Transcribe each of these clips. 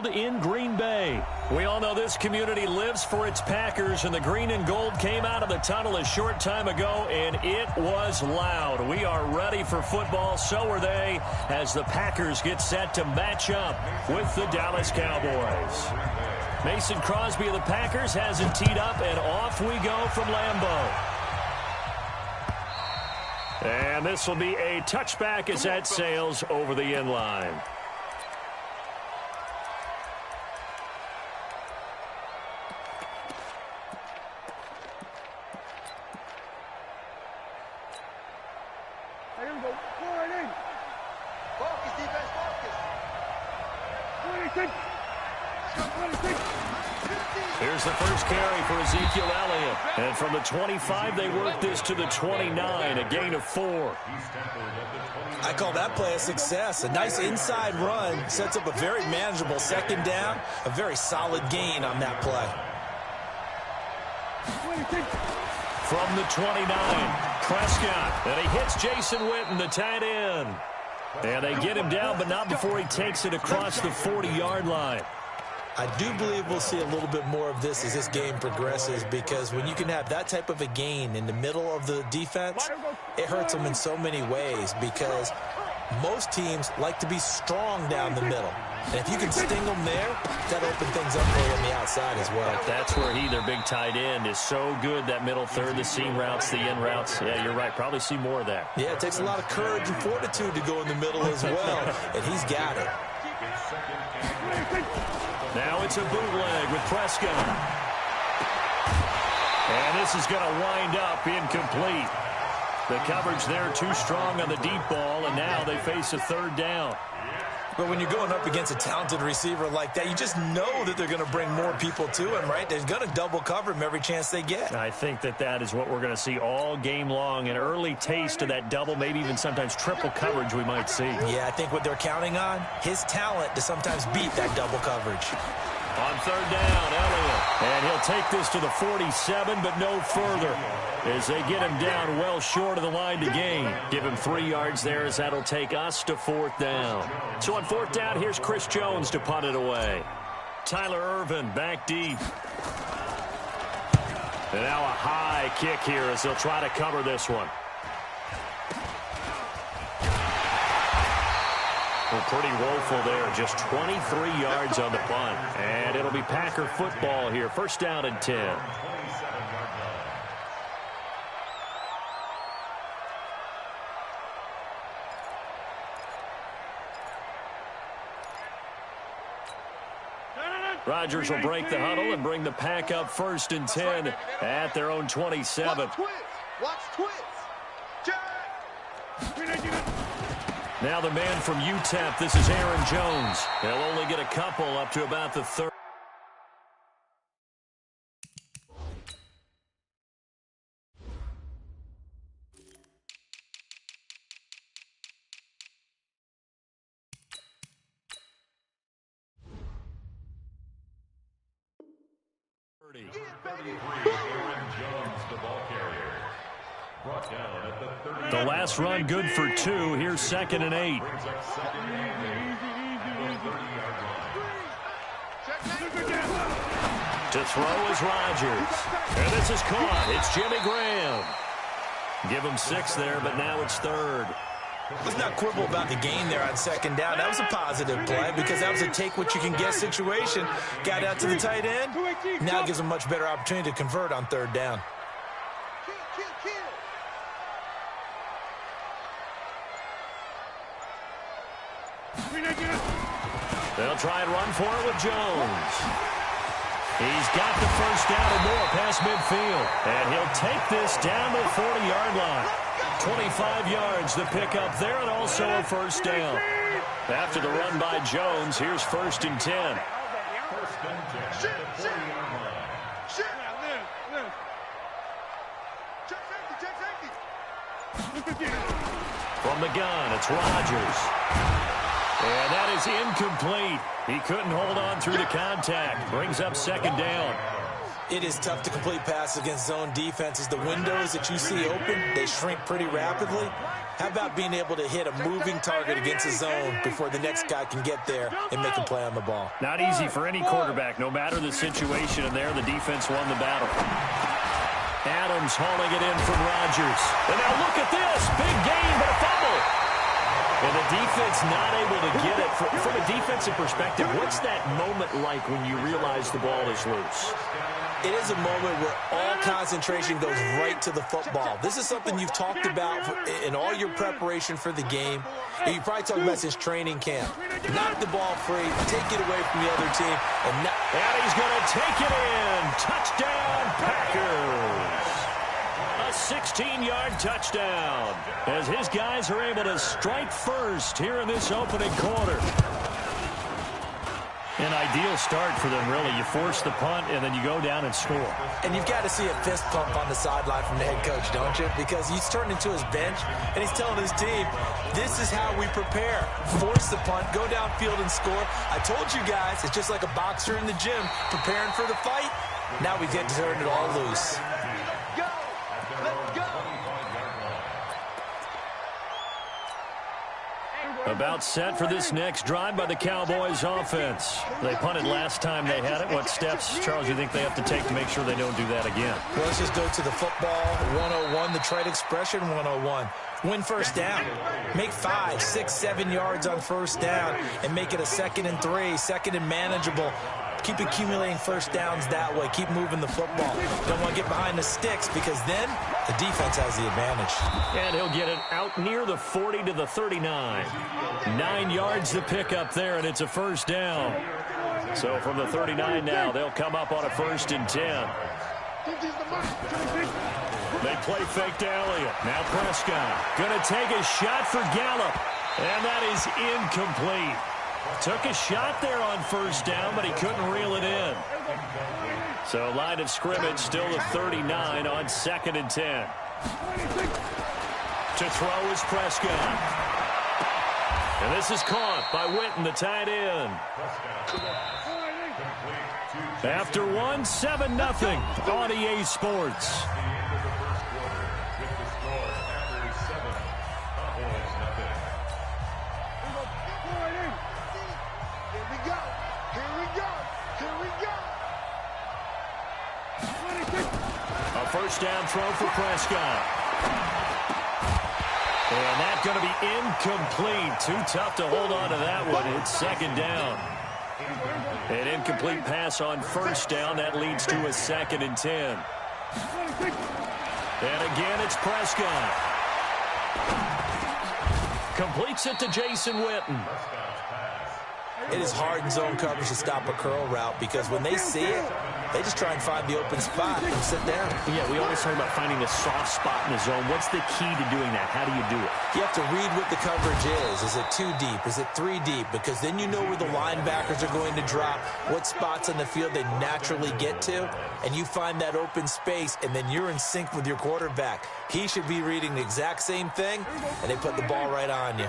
held in Green Bay. We all know this community lives for its Packers, and the green and gold came out of the tunnel a short time ago, and it was loud. We are ready for football, so are they, as the Packers get set to match up with the Dallas Cowboys. Mason Crosby of the Packers has it teed up, and off we go from Lambeau. And this will be a touchback as that sails over the end line. Here's the first carry for Ezekiel Elliott. And from the 25, they work this to the 29, a gain of 4. I call that play a success. A nice inside run sets up a very manageable second down, a very solid gain on that play. From the 29, Prescott, and he hits Jason Witten, the tight end. And they get him down, but not before he takes it across the 40-yard line. I do believe we'll see a little bit more of this as this game progresses, because when you can have that type of a gain in the middle of the defense, it hurts them in so many ways, because most teams like to be strong down the middle. And if you can sting them there, that'll open things up for you on the outside as well. That's where their big tight end, is so good, that middle third, the seam routes, the in routes. Yeah, you're right. Probably see more of that. Yeah, it takes a lot of courage and fortitude to go in the middle as well, and he's got it. Now it's a bootleg with Prescott. And this is going to wind up incomplete. The coverage there too strong on the deep ball, and now they face a third down. But when you're going up against a talented receiver like that, you just know that they're going to bring more people to him, right? They're going to double cover him every chance they get. I think that is what we're going to see all game long. An early taste of that double, maybe even sometimes triple coverage we might see. Yeah, I think what they're counting on, his talent to sometimes beat that double coverage. On third down, Elliott. And he'll take this to the 47, but no further, as they get him down well short of the line to gain. Give him 3 yards there, as that'll take us to 4th down. So on 4th down, here's Chris Jones to punt it away. Tyler Ervin back deep. And now a high kick here as they'll try to cover this one. Well, pretty woeful there. Just 23 yards on the punt. And it'll be Packer football here. 1st down and 10. Rodgers will break the huddle and bring the Pack up 1st and 10 at their own 27. Watch twits. Now the man from UTEP, this is Aaron Jones. They'll only get a couple up to about the 30. The last run good for 2. Here's 2nd and 8. To throw is Rodgers. And this is caught. It's Jimmy Graham. Give him 6 there, but now it's 3rd. Let's not quibble about the gain there on 2nd down. That was a positive play, because that was a take-what-you-can-get situation. Got out to the tight end. Now gives them much better opportunity to convert on 3rd down. They'll try and run for it with Jones. He's got the 1st down and more past midfield. And he'll take this down to the 40-yard line. 25 yards the pickup there, and also a 1st down. After the run by Jones, here's 1st and 10. From the gun, it's Rodgers. And that is incomplete. He couldn't hold on through the contact. Brings up 2nd down. It is tough to complete passes against zone defenses. The windows that you see open, they shrink pretty rapidly. How about being able to hit a moving target against a zone before the next guy can get there and make a play on the ball? Not easy for any quarterback, no matter the situation, and there the defense won the battle. Adams hauling it in from Rodgers. And now look at this. Big gain, but a fumble. And the defense not able to get it. From a defensive perspective, what's that moment like when you realize the ball is loose? It is a moment where all concentration goes right to the football. This is something you've talked about in all your preparation for the game. And you probably talked about since training camp. Knock the ball free, take it away from the other team. And he's going to take it in. Touchdown, Packers. A 16-yard touchdown as his guys are able to strike first here in this opening quarter. An ideal start for them, really. You force the punt, and then you go down and score. And you've got to see a fist pump on the sideline from the head coach, don't you? Because he's turned into his bench, and he's telling his team, this is how we prepare. Force the punt, go downfield and score. I told you guys, it's just like a boxer in the gym preparing for the fight. Now we get to turn it all loose. About set for this next drive by the Cowboys offense. They punted last time they had it. What steps, Charles, you think they have to take to make sure they don't do that again? Well, let's just go to the football 101, the trite expression 101. Win first down. Make 5, 6, 7 yards on first down and make it a 2nd and 3, 2nd and manageable. Keep accumulating first downs that way. Keep moving the football. Don't want to get behind the sticks because then the defense has the advantage. And he'll get it out near the 40 to the 39. 9 yards to pick up there, and it's a first down. So from the 39 now, they'll come up on a 1st and 10. They play fake to Elliott. Now Prescott going to take a shot for Gallup. And that is incomplete. Took a shot there on first down, but he couldn't reel it in. So line of scrimmage still the 39 on 2nd and 10. To throw is Prescott. And this is caught by Witten, the tight end. After 1, 7-0 on EA Sports. First down throw for Prescott. And that's going to be incomplete. Too tough to hold on to that one. It's 2nd down. An incomplete pass on first down. That leads to a 2nd and 10. And again, it's Prescott. Completes it to Jason Witten. It is hard in zone coverage to stop a curl route because when they see it, they just try and find the open spot and sit down. Yeah, we always talk about finding a soft spot in the zone. What's the key to doing that? How do you do it? You have to read what the coverage is. Is it 2 deep? Is it 3 deep? Because then you know where the linebackers are going to drop, what spots on the field they naturally get to, and you find that open space, and then you're in sync with your quarterback. He should be reading the exact same thing, and they put the ball right on you.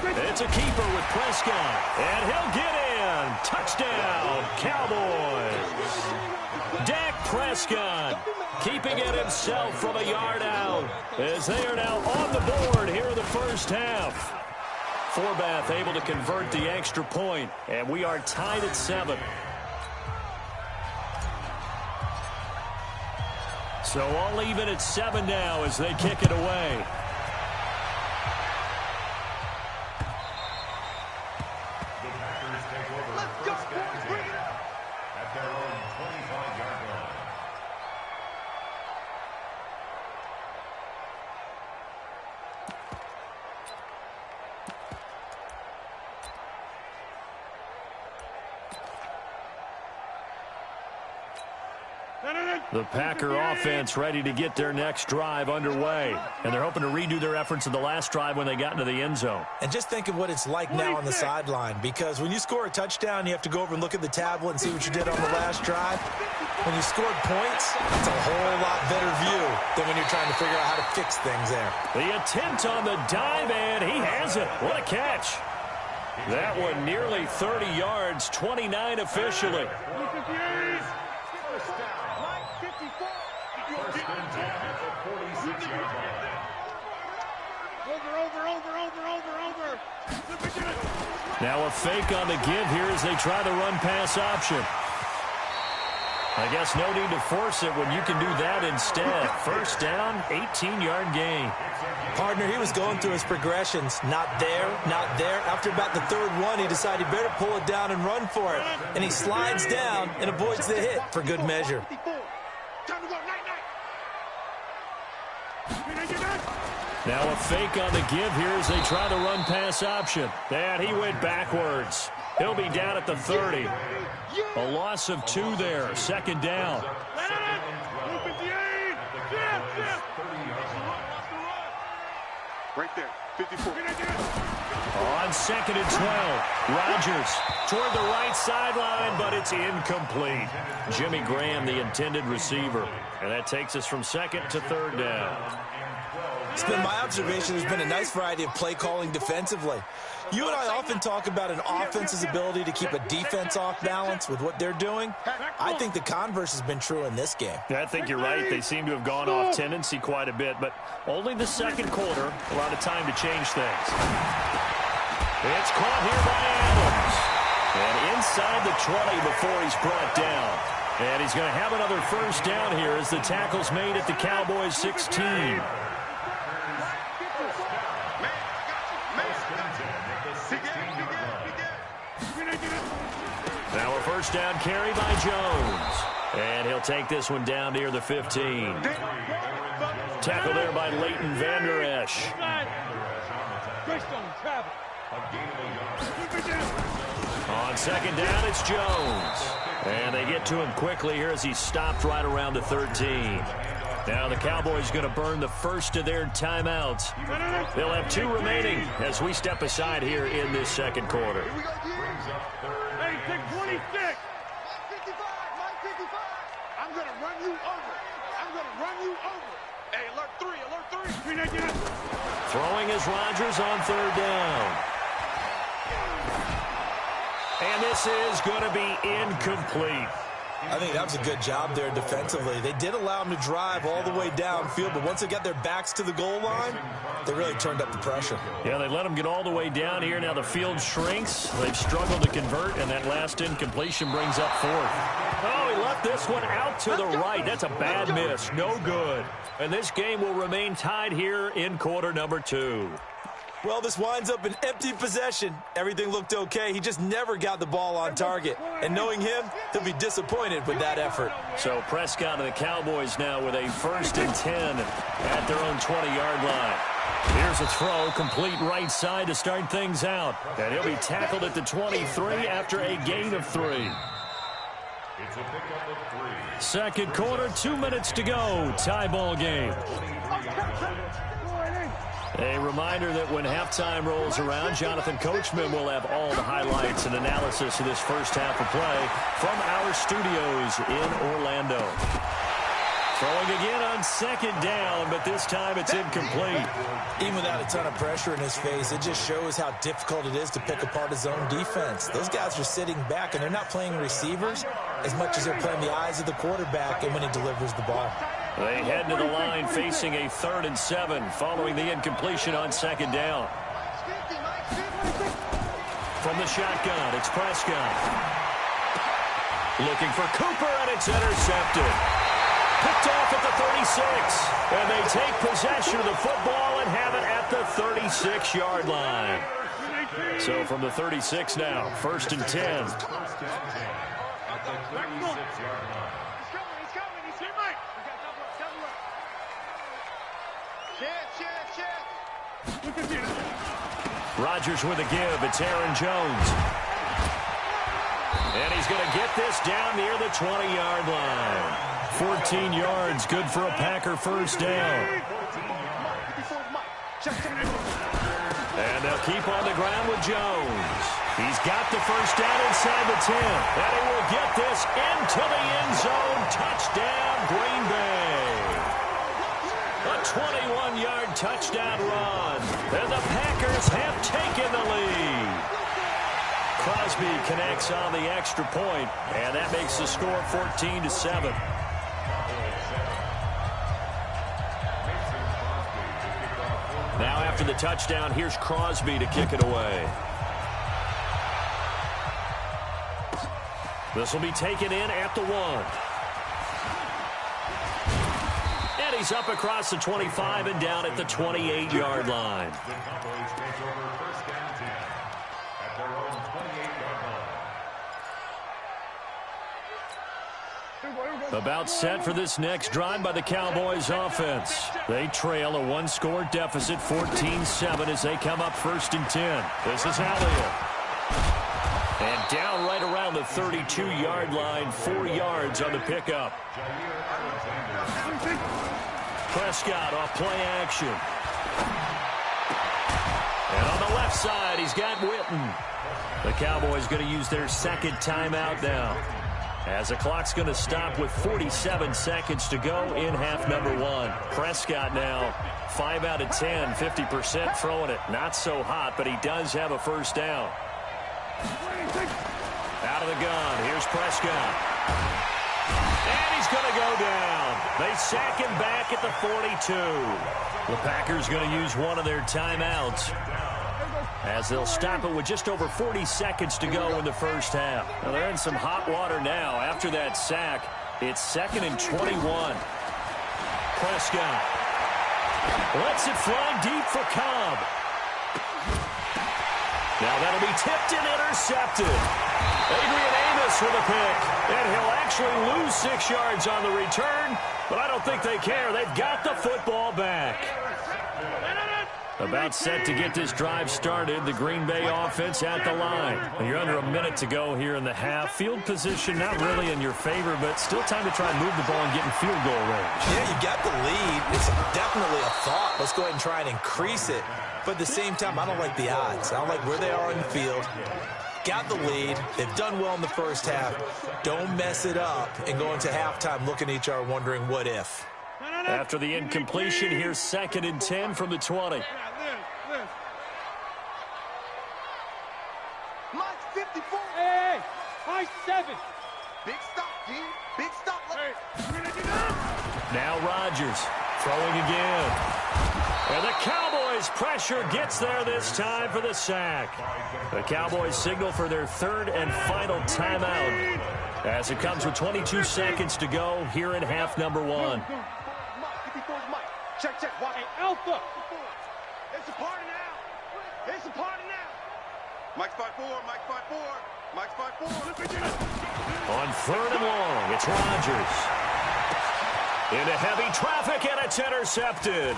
It's a keeper with Prescott, and he'll get in. Touchdown, Cowboys. Dak Prescott keeping it himself from a yard out as they are now on the board here in the first half. Forbath able to convert the extra point, and we are tied at 7. So all even at 7 now as they kick it away. The Packer offense ready to get their next drive underway. And they're hoping to redo their efforts in the last drive when they got into the end zone. And just think of what it's like now on the sideline. Because when you score a touchdown, you have to go over and look at the tablet and see what you did on the last drive. When you scored points, it's a whole lot better view than when you're trying to figure out how to fix things there. The attempt on the dive, and he has it. What a catch. That one nearly 30 yards, 29 officially. Now a fake on the give here as they try the run-pass option. I guess no need to force it when you can do that instead. First down, 18-yard gain. Partner, he was going through his progressions. Not there, not there. After about the third one, he decided he better pull it down and run for it. And he slides down and avoids the hit for good measure. Now a fake on the give here as they try the run-pass option. And he went backwards. He'll be down at the 30. A loss of 2 there. Second down. Right there, 54. On second and 12. Rodgers toward the right sideline, but it's incomplete. Jimmy Graham, the intended receiver. And that takes us from second to third down. It's been my observation there's been a nice variety of play calling defensively. You and I often talk about an offense's ability to keep a defense off balance with what they're doing. I think the converse has been true in this game. I think you're right. They seem to have gone off tendency quite a bit, but only the second quarter, a lot of time to change things. It's caught here by Adams. And inside the 20 before he's brought down. And he's going to have another first down here as the tackle's made at the Cowboys 16. Now a first down carry by Jones. And he'll take this one down near the 15. Tackle there by Leighton Vander Esch. On second down, it's Jones. And they get to him quickly here as he stopped right around the 13. Now the Cowboys going to burn the first of their timeouts. They'll have 2 remaining as we step aside here in this second quarter. Hey, take 26. Mike 55, Mike 55. I'm going to run you over. I'm going to run you over. Hey, alert 3, alert 3. Throwing is Rodgers on third down. And this is going to be incomplete. I think that was a good job there defensively. They did allow him to drive all the way downfield, but once they got their backs to the goal line, they really turned up the pressure. Yeah, they let him get all the way down here. Now the field shrinks. They've struggled to convert, and that last incompletion brings up fourth. Oh, he left this one out to the right. That's a bad miss. No good. And this game will remain tied here in quarter number 2. Well, this winds up an empty possession. Everything looked okay. He just never got the ball on target. And knowing him, he'll be disappointed with that effort. So Prescott and the Cowboys now with a first and 10 at their own 20-yard line. Here's a throw, complete right side to start things out. And he'll be tackled at the 23 after a gain of 3. It's a pickup of 3. Second quarter, 2 minutes to go. Tie ball game. A reminder that when halftime rolls around, Jonathan Coachman will have all the highlights and analysis of this first half of play from our studios in Orlando. Throwing again on second down, but this time it's incomplete. Even without a ton of pressure in his face, it just shows how difficult it is to pick apart his own defense. Those guys are sitting back, and they're not playing receivers as much as they're playing the eyes of the quarterback and when he delivers the ball. They head to the line facing a 3rd and 7 following the incompletion on second down. From the shotgun, it's Prescott. Looking for Cooper, and it's intercepted. Picked off at the 36. And they take possession of the football and have it at the 36-yard line. So from the 36 now, 1st and 10. Rodgers with a give. It's Aaron Jones. And he's going to get this down near the 20-yard line. 14 yards, good for a Packer first down. And they'll keep on the ground with Jones. He's got the first down inside the 10. And he will get this into the end zone. Touchdown, Green Bay. A 21-yard touchdown run. And the Packers have taken the lead. Crosby connects on the extra point, and that makes the score 14-7. Now after the touchdown, here's Crosby to kick it away. This will be taken in at the 1. And he's up across the 25 and down at the 28-yard line. The Cowboys take over first down 10 at their own 28-yard line. About set for this next drive by the Cowboys offense. They trail a one-score deficit, 14-7, as they come up 1st and 10. This is Elliott. And down right around the 32-yard line, 4 yards on the pickup. Prescott off play action. And on the left side, he's got Witten. The Cowboys going to use their second timeout now, as the clock's going to stop with 47 seconds to go in half number 1. Prescott now 5 out of 10, 50% throwing it. Not so hot, but he does have a first down. Out of the gun, here's Prescott. And he's going to go down. They sack him back at the 42. The Packers going to use one of their timeouts, as they'll stop it with just over 40 seconds to go in the first half. Now they're in some hot water now. After that sack, it's 2nd and 21. Prescott lets it fly deep for Cobb. Now that'll be tipped and intercepted. Adrian Amos with a pick. And he'll actually lose 6 yards on the return, but I don't think they care. They've got the football back. About set to get this drive started. The Green Bay offense at the line. You're under a minute to go here in the half. Field position not really in your favor, but still time to try and move the ball and get in field goal range. Yeah, you got the lead. It's definitely a thought. Let's go ahead and try and increase it. But at the same time, I don't like the odds. I don't like where they are in the field. Got the lead. They've done well in the first half. Don't mess it up and go into halftime looking at each other wondering what if. After the incompletion, here's 2nd and 10 from the 20. Mike's 54. Hey, Mike's 7. Big stop, G. Big stop. Now Rodgers throwing again. And the Cowboys pressure gets there this time for the sack. The Cowboys signal for their 3rd and final timeout, as it comes with 22 seconds to go here in half number 1. Check, check. Hey, Alpha. It's a party now. It's a party now. Mike's 5-4. Mike's 5-4. Mike's 5-4. On 3rd and long, it's Rodgers. Into heavy traffic, and it's intercepted.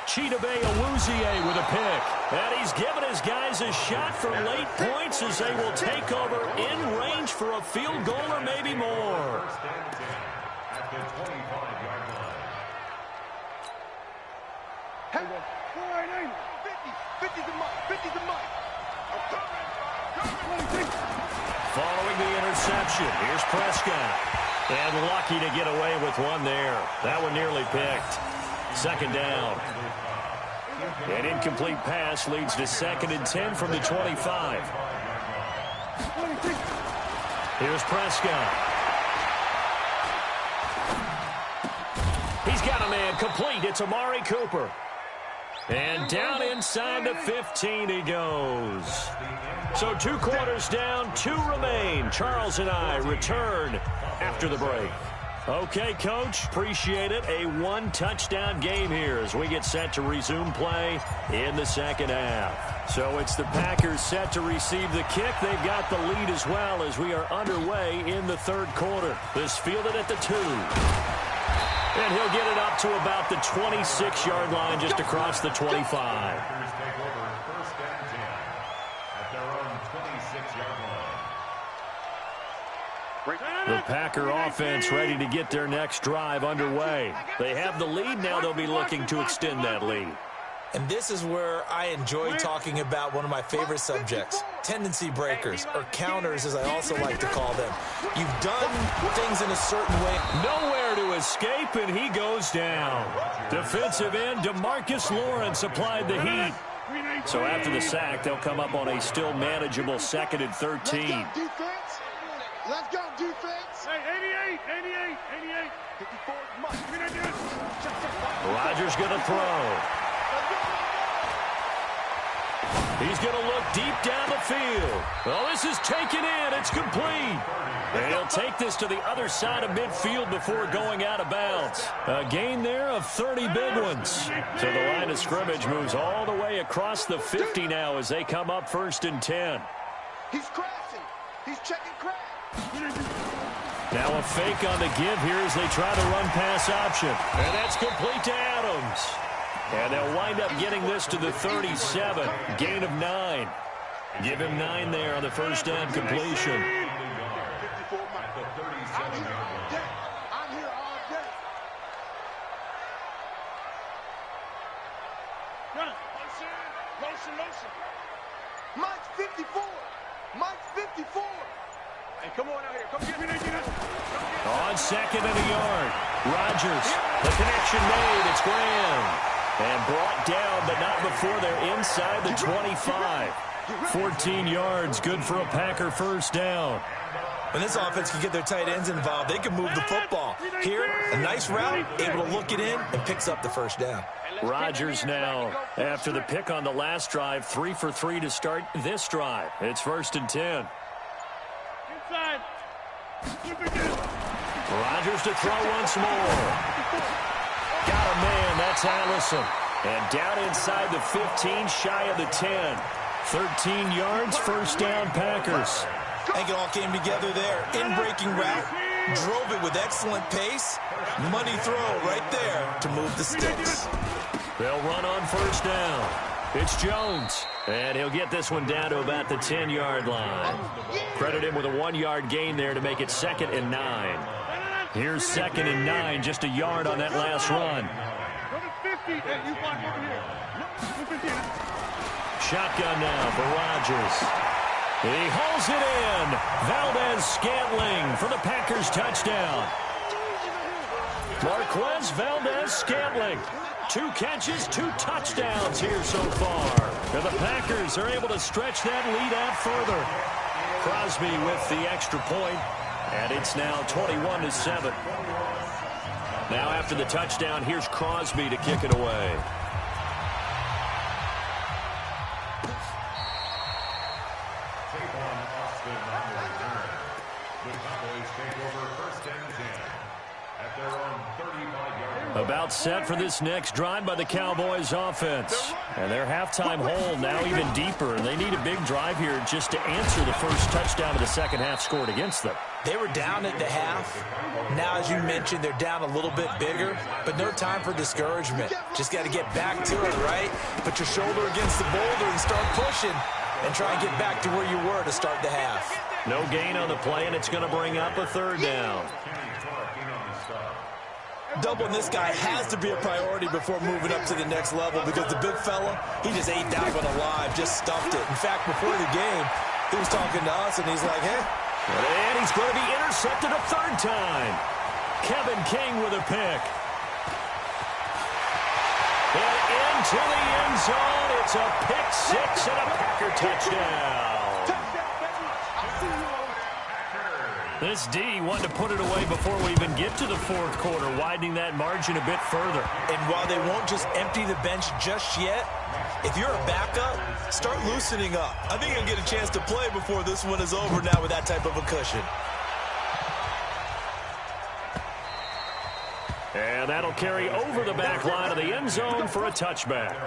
Chidobe Awuzie with a pick. And he's given his guys a shot for late points, as they will take over in range for a field goal or maybe more. At the 25-yard line. Hey, 50's a Mike. 50's a Mike. I'm coming. Following the interception, here's Prescott. And lucky to get away with one there. That one nearly picked. 2nd down. An incomplete pass leads to 2nd and 10 from the 25. Here's Prescott. He's got a man complete. It's Amari Cooper. And down inside the 15 he goes. So 2 quarters down, 2 remain. Charles and I return after the break. Okay, Coach, appreciate it. A 1-touchdown game here as we get set to resume play in the second half. So it's the Packers set to receive the kick. They've got the lead as well as we are underway in the 3rd quarter. This fielded at the 2. And he'll get it up to about the 26-yard line, just across the 25. Packers take over 1st and 10 at their own 26-yard line. The Packer offense ready to get their next drive underway. They have the lead. Now they'll be looking to extend that lead. And this is where I enjoy talking about one of my favorite subjects, tendency breakers, or counters as I also like to call them. You've done things in a certain way. Nowhere to escape, and he goes down. Defensive end DeMarcus Lawrence applied the heat. So after the sack, they'll come up on a still manageable 2nd and 13. Let's go, defense. Let's go, defense. Hey, 88, 88, 88. 54. Rodgers going to throw. He's going to look deep down the field. Oh, this is taken in. It's complete. And he'll take this to the other side of midfield before going out of bounds. A gain there of 30 big ones. So the line of scrimmage moves all the way across the 50 now as they come up 1st and 10. He's crashing. He's checking crash. Now a fake on the give here as they try the run-pass option. And that's complete to Adams. And they'll wind up getting this to the 37. Gain of 9. Give him 9 there on the first down completion. I'm here all day. Motion. Mike's 54. Mike's 54. Hey, come on out here. Come get me. On 2nd and a yard. Rodgers. The connection made. It's Graham. And brought down, but not before they're inside the 25. 14 yards, good for a Packer first down. When this offense can get their tight ends involved, they can move the football. Here, a nice route, able to look it in, and picks up the first down. Rodgers now, after the pick on the last drive, 3 for 3 to start this drive. It's 1st and 10. Inside. Rodgers to throw once more. Got a man, that's Allison. And down inside the 15, shy of the 10. 13 yards, first down Packers. I think it all came together there. In-breaking route, drove it with excellent pace. Money throw right there to move the sticks. They'll run on first down. It's Jones. And he'll get this one down to about the 10-yard line. Credit him with a 1-yard gain there to make it 2nd and 9. Here's 2nd and 9, just a yard on that last run. Shotgun now for Rodgers. He hauls it in. Valdez-Scantling for the Packers touchdown. Marquez Valdez-Scantling. 2 catches, 2 touchdowns here so far. And the Packers are able to stretch that lead out further. Crosby with the extra point. And it's now 21-7. Now after the touchdown, here's Crosby to kick it away. About set for this next drive by the Cowboys offense. And their halftime hole now even deeper. And they need a big drive here just to answer the first touchdown of the second half scored against them. They were down at the half. Now, as you mentioned, they're down a little bit bigger, but no time for discouragement. Just got to get back to it, right? Put your shoulder against the boulder and start pushing and try and get back to where you were to start the half. No gain on the play, and it's going to bring up a 3rd down. Doubling this guy has to be a priority before moving up to the next level because the big fella, he just ate that one alive, just stuffed it. In fact, before the game, he was talking to us, and he's like, hey. And he's going to be intercepted a 3rd time. Kevin King with a pick. And into the end zone. It's a pick 6 and a Packer touchdown. This D wanted to put it away before we even get to the 4th quarter, widening that margin a bit further. And while they won't just empty the bench just yet, if you're a backup, start loosening up. I think you'll get a chance to play before this one is over now with that type of a cushion. And that'll carry over the back line of the end zone for a touchback.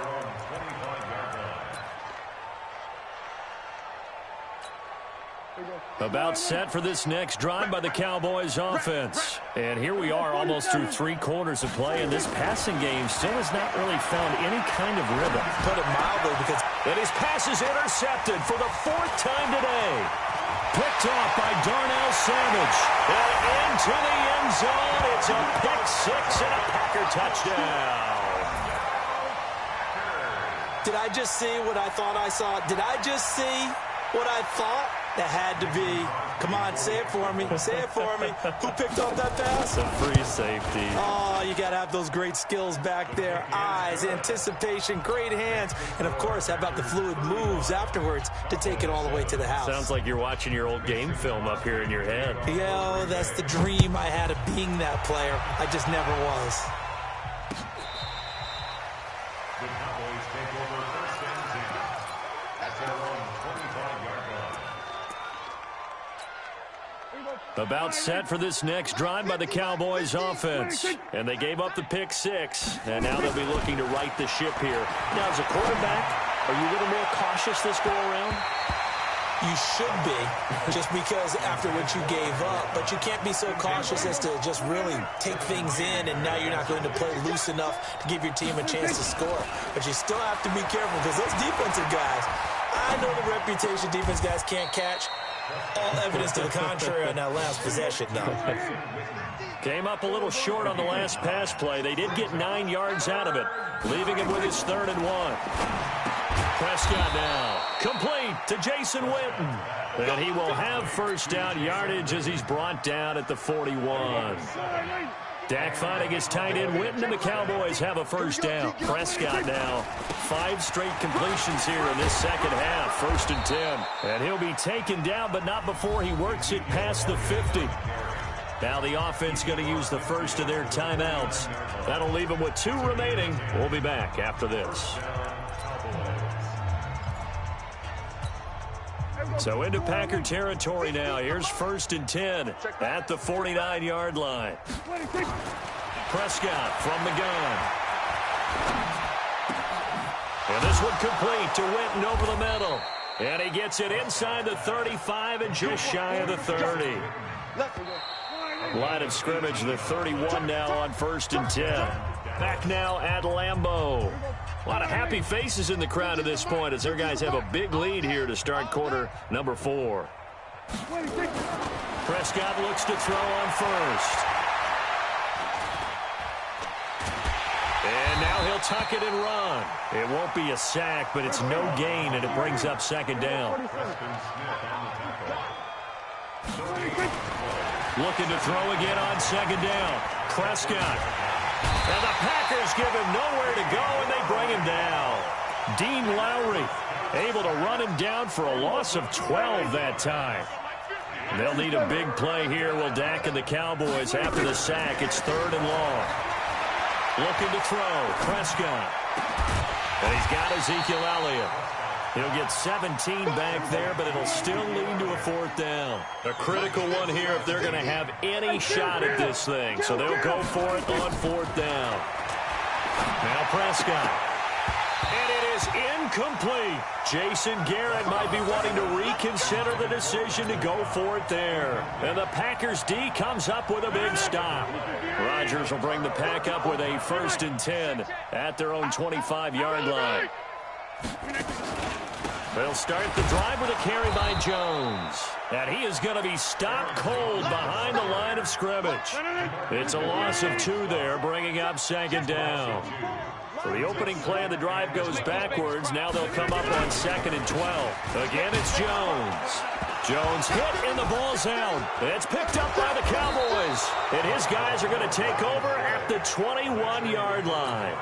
About set for this next drive by the Cowboys offense. And here we are almost through 3 quarters of play, and this passing game still has not really found any kind of rhythm. Put it mildly because... And his pass is intercepted for the 4th time today. Picked off by Darnell Savage. And into the end zone. It's a pick 6 and a Packer touchdown. Did I just see what I thought I saw? Did I just see what I thought That had to be. Come on, say it for me. Say it for me. Who picked off that pass? It's a free safety. Oh, you got to have those great skills back there. Eyes, anticipation, great hands. And, of course, how about the fluid moves afterwards to take it all the way to the house? Sounds like you're watching your old game film up here in your head. Yeah, that's the dream I had of being that player. I just never was. The Cowboys take over first and 10 at their own 25-yard line. About set for this next drive by the Cowboys offense. And they gave up the pick 6. And now they'll be looking to right the ship here. Now, as a quarterback, are you a little more cautious this go-around? You should be, just because after what you gave up. But you can't be so cautious as to just really take things in, and now you're not going to play loose enough to give your team a chance to score. But you still have to be careful, because those defensive guys, I know the reputation defense guys can't catch. All evidence to the contrary on that last possession, though. Came up a little short on the last pass play. They did get 9 yards out of it, leaving him with his 3rd and 1. Prescott now, complete to Jason Witten. And he will have first down yardage as he's brought down at the 41. Dak finding his tight end Witten, and the Cowboys have a first down. Prescott now, 5 straight completions here in this second half, 1st and 10. And he'll be taken down, but not before he works it past the 50. Now the offense going to use the first of their timeouts. That'll leave them with 2 remaining. We'll be back after this. So into Packer territory now. Here's 1st and 10 at the 49-yard line. Prescott from the gun. And this one complete to Witten over the middle. And he gets it inside the 35 and just shy of the 30. Line of scrimmage, the 31 now on 1st and 10. Back now at Lambeau. A lot of happy faces in the crowd at this point as their guys have a big lead here to start quarter number 4. Prescott looks to throw on first. And now he'll tuck it and run. It won't be a sack, but it's no gain, and it brings up 2nd down. Looking to throw again on 2nd down. Prescott. And the Packers give him nowhere to go, and they bring him down. Dean Lowry able to run him down for a loss of 12 that time. They'll need a big play here. Will Dak and the Cowboys after the sack. It's 3rd and long. Looking to throw. Prescott. And he's got Ezekiel Elliott. He'll get 17 back there, but it'll still lead to a 4th down. A critical one here if they're going to have any shot at this thing. So they'll go for it on 4th down. Now Prescott. And it is incomplete. Jason Garrett might be wanting to reconsider the decision to go for it there. And the Packers D comes up with a big stop. Rodgers will bring the Pack up with a 1st and 10 at their own 25-yard line. They'll start the drive with a carry by Jones. And he is going to be stopped cold behind the line of scrimmage. It's a loss of 2 there, bringing up 2nd down. So the opening play of the drive goes backwards. Now they'll come up on 2nd and 12. Again, it's Jones. Jones hit and the ball's out. It's picked up by the Cowboys. And his guys are going to take over at the 21-yard line.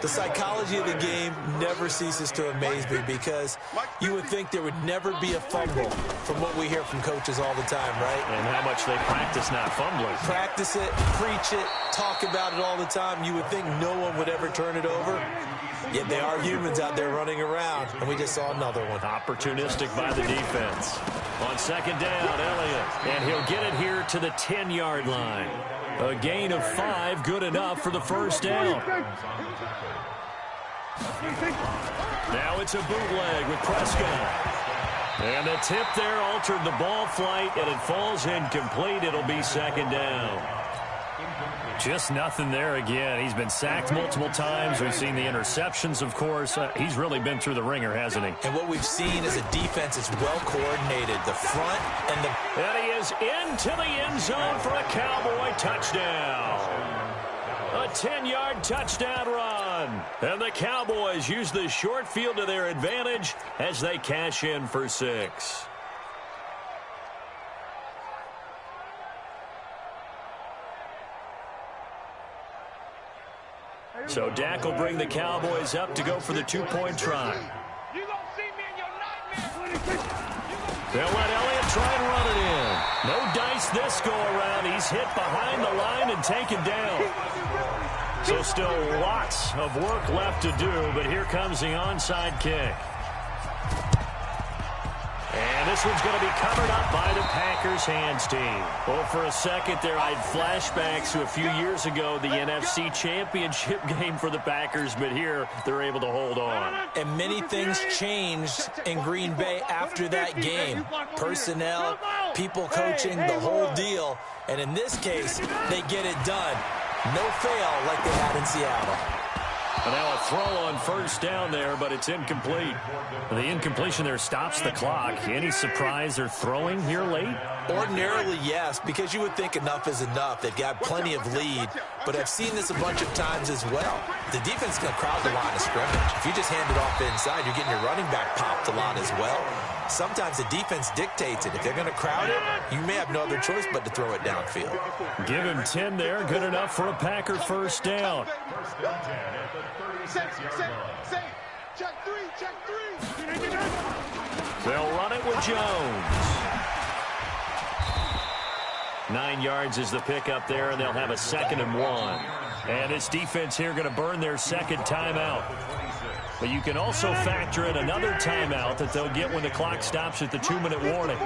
The psychology of the game never ceases to amaze me because you would think there would never be a fumble from what we hear from coaches all the time, right? And how much they practice not fumbling. Practice it, preach it, talk about it all the time. You would think no one would ever turn it over. Yet they are humans out there running around, and we just saw another one. Opportunistic by the defense. On 2nd down, Elliott. And he'll get it here to the 10-yard line. A gain of 5, good enough for the 1st down. Now it's a bootleg with Prescott. And the tip there altered the ball flight, and it falls incomplete. It'll be 2nd down. Just nothing there again. He's been sacked multiple times. We've seen the interceptions, of course. He's really been through the ringer, hasn't he? And what we've seen is a defense that's well coordinated. The front and the... And he is into the end zone for a Cowboy touchdown. A 10-yard touchdown run. And the Cowboys use the short field to their advantage as they cash in for 6. So Dak will bring the Cowboys up to go for the 2-point try. They'll let Elliott try and run it in. No dice this go around. He's hit behind the line and taken down. So still lots of work left to do, but here comes the onside kick. And this one's going to be covered up by the Packers hands team. Well, for a second there, I had flashbacks to a few years ago, the NFC Championship game for the Packers, but here they're able to hold on. And many things changed in Green Bay after that game. Personnel, people coaching, the whole deal. And in this case, they get it done. No fail like they had in Seattle. And now a throw on first down there, but it's incomplete. The incompletion there stops the clock. Any surprise they're throwing here late? Ordinarily, yes, because you would think enough is enough. They've got plenty of lead, but I've seen this a bunch of times as well. The defense is going to crowd the line of scrimmage. If you just hand it off inside, you're getting your running back popped a lot as well. Sometimes the defense dictates it. If they're going to crowd it, you may have no other choice but to throw it downfield. Give him 10 there. Good enough for a Packer first down. Check three. They'll run it with Jones. 9 yards is the pickup there, and they'll have a 2nd and 1. And this defense here going to burn their second timeout. But you can also factor in another timeout that they'll get when the clock stops at the 2-minute warning.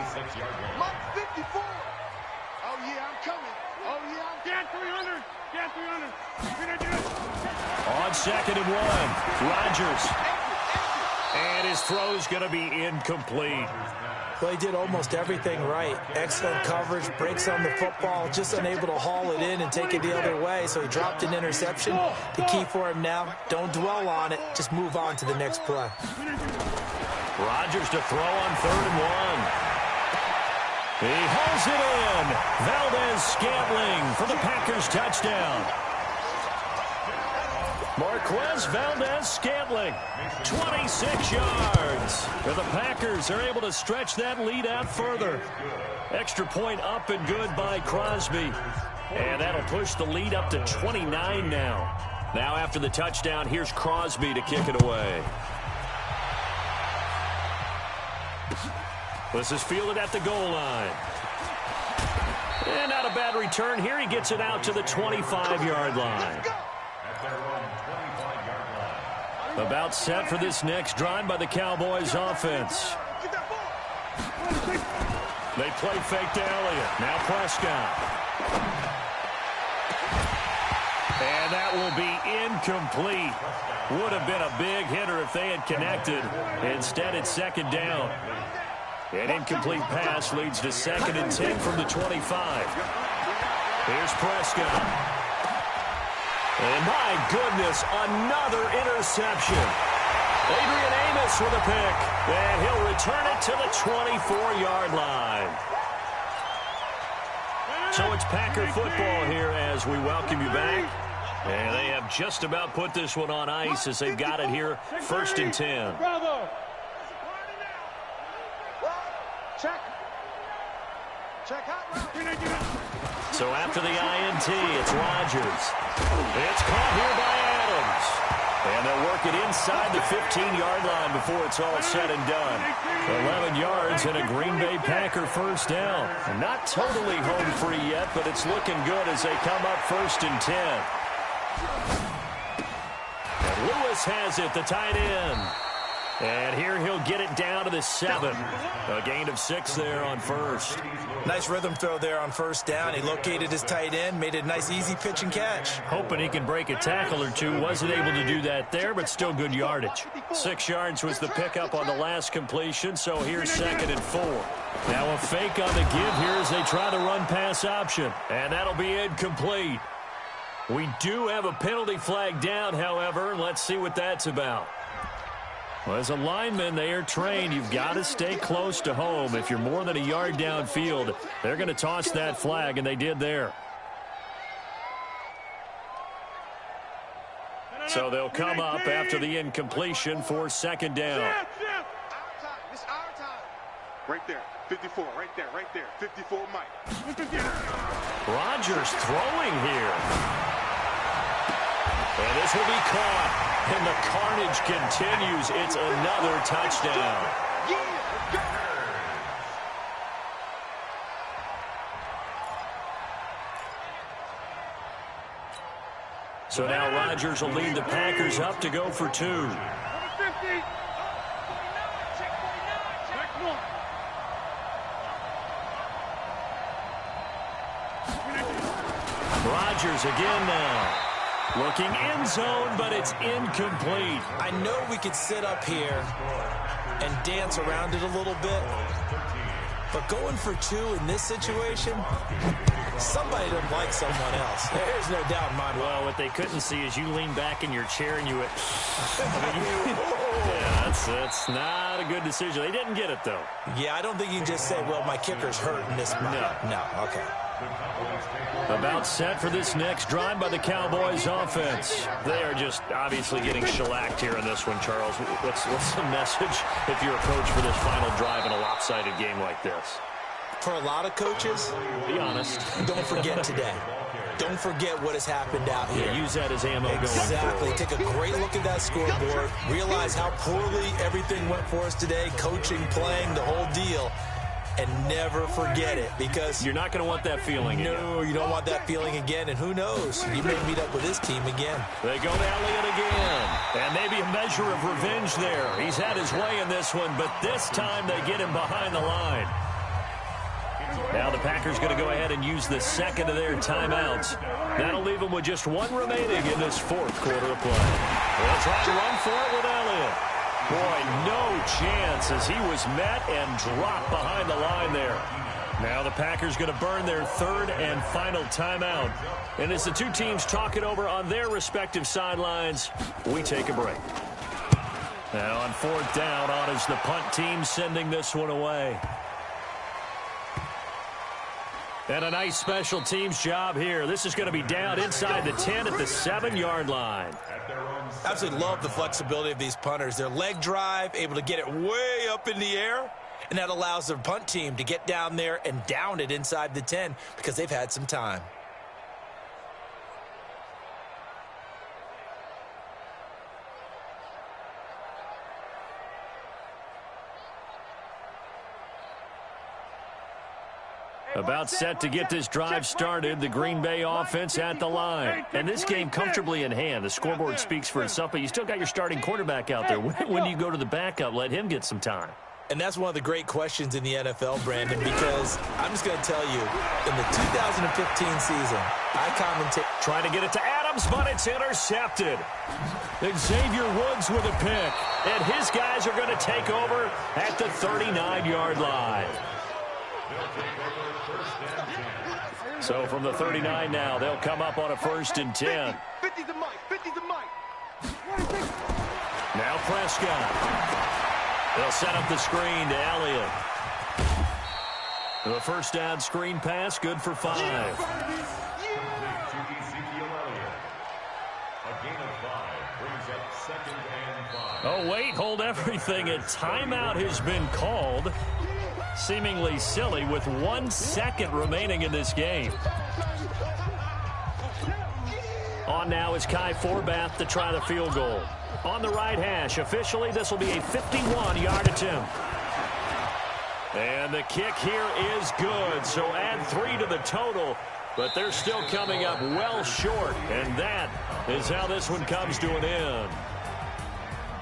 Mark 54. Oh, yeah, I'm coming. Oh, yeah, I'm getting 300. Get 300. On 2nd and 1, Rodgers. And his throw's going to be incomplete. Well, he did almost everything right. Excellent coverage, breaks on the football, just unable to haul it in and take it the other way. So he dropped an interception. The key for him now, don't dwell on it. Just move on to the next play. Rodgers to throw on 3rd and 1. He hauls it in. Valdez-Scantling for the Packers touchdown. Marquez Valdez-Scantling, 26 yards. And the Packers are able to stretch that lead out further. Extra point up and good by Crosby. And that'll push the lead up to 29 now. Now after the touchdown, here's Crosby to kick it away. This is fielded at the goal line. And not a bad return here. He gets it out to the 25-yard line. About set for this next drive by the Cowboys offense. They play fake to Elliott. Now Prescott. And that will be incomplete. Would have been a big hitter if they had connected. Instead, it's 2nd down. An incomplete pass leads to 2nd and 10 from the 25. Here's Prescott. And my goodness, another interception. Adrian Amos with a pick. And he'll return it to the 24-yard line. So it's Packer football here as we welcome you back. And they have just about put this one on ice as they've got it here, 1st and 10. So after the INT, it's Rodgers. It's caught here by Adams. And they'll work it inside the 15-yard line before it's all said and done. 11 yards and a Green Bay Packer first down. Not totally home free yet, but it's looking good as they come up 1st and 10. And Lewis has it, the tight end. And here he'll get it down to the 7. A gain of 6 there on first. Nice rhythm throw there on first down. He located his tight end, made it a nice easy pitch and catch. Hoping he can break a tackle or two. Wasn't able to do that there, but still good yardage. 6 yards was the pickup on the last completion, so here's 2nd and 4. Now a fake on the give here as they try to run pass option. And that'll be incomplete. We do have a penalty flag down, however. Let's see what that's about. Well, as a lineman, they are trained. You've got to stay close to home. If you're more than a yard downfield, they're going to toss that flag, and they did there. So they'll come up after the incompletion for second down. Our time. It's our time. Right there. 54. Right there. Right there. 54, Mike. Rodgers throwing here. And this will be caught. And the carnage continues. It's another touchdown. So now Rodgers will lead the Packers up to go for 2. Number 50. Rodgers again now. Looking end zone, but it's incomplete. I know we could sit up here and dance around it a little bit, but going for 2 in this situation, somebody doesn't like someone else. There's no doubt in my mind. Well, what they couldn't see is you lean back in your chair and you went, yeah, that's not a good decision. They didn't get it, though. Yeah, I don't think you can just say, well, my kicker's hurt in this. No, okay. About set for this next drive by the Cowboys offense. They are just obviously getting shellacked here in this one, Charles. What's the message if you're a coach for this final drive in a lopsided game like this? For a lot of coaches, be honest. Don't forget today. Don't forget what has happened out here. Yeah, use that as ammo going forward. Exactly. Take a great look at that scoreboard. Realize how poorly everything went for us today. Coaching, playing, the whole deal. And never forget it, because you're not going to want that feeling again. No, you don't want that feeling again, and who knows? You may meet up with this team again. They go to Elliott again, and maybe a measure of revenge there. He's had his way in this one, but this time they get him behind the line. Now the Packers going to go ahead and use the second of their timeouts. That'll leave them with just 1 remaining in this fourth quarter of play. They'll try to run for it with Elliott. Boy, no chance as he was met and dropped behind the line there. Now the Packers going to burn their 3rd and final timeout. And as the two teams talk it over on their respective sidelines, we take a break. Now on 4th down, on is the punt team sending this one away. And a nice special teams job here. This is going to be down inside the 10 at the 7-yard line. Absolutely love the flexibility of these punters. Their leg drive, able to get it way up in the air, and that allows their punt team to get down there and down it inside the 10 because they've had some time. About set to get this drive started, the Green Bay offense at the line. And this game comfortably in hand. The scoreboard speaks for itself, but you still got your starting quarterback out there. When do you go to the backup, let him get some time? And that's one of the great questions in the NFL, Brandon, because I'm just going to tell you, in the 2015 season, I commentate. Trying to get it to Adams, but it's intercepted. Xavier Woods with a pick. And his guys are going to take over at the 39-yard line. So from the 39 now, they'll come up on a 1st and 10. 50 to Mike. 50 to Mike. Now Prescott. They'll set up the screen to Elliott. The first down screen pass, good for 5. Oh, wait, hold everything. A timeout has been called. Seemingly silly with 1 second remaining in this game. On now is Kai Forbath to try the field goal. On the right hash, officially this will be a 51-yard attempt. And the kick here is good, so add 3 to the total, but they're still coming up well short, and that is how this one comes to an end.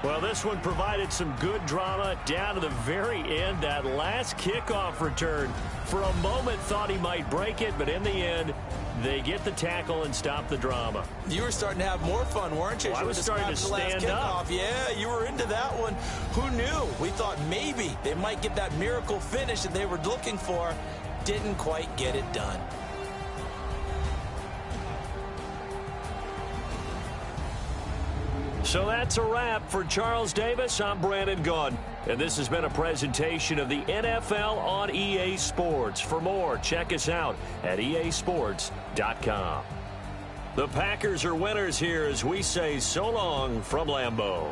Well, this one provided some good drama down to the very end. That last kickoff return, for a moment thought he might break it, but in the end, they get the tackle and stop the drama. You were starting to have more fun, weren't you? Well, I was starting to stand up. Yeah, you were into that one. Who knew? We thought maybe they might get that miracle finish that they were looking for. Didn't quite get it done. So that's a wrap for Charles Davis. I'm Brandon Gaudin, and this has been a presentation of the NFL on EA Sports. For more, check us out at easports.com. The Packers are winners here as we say so long from Lambeau.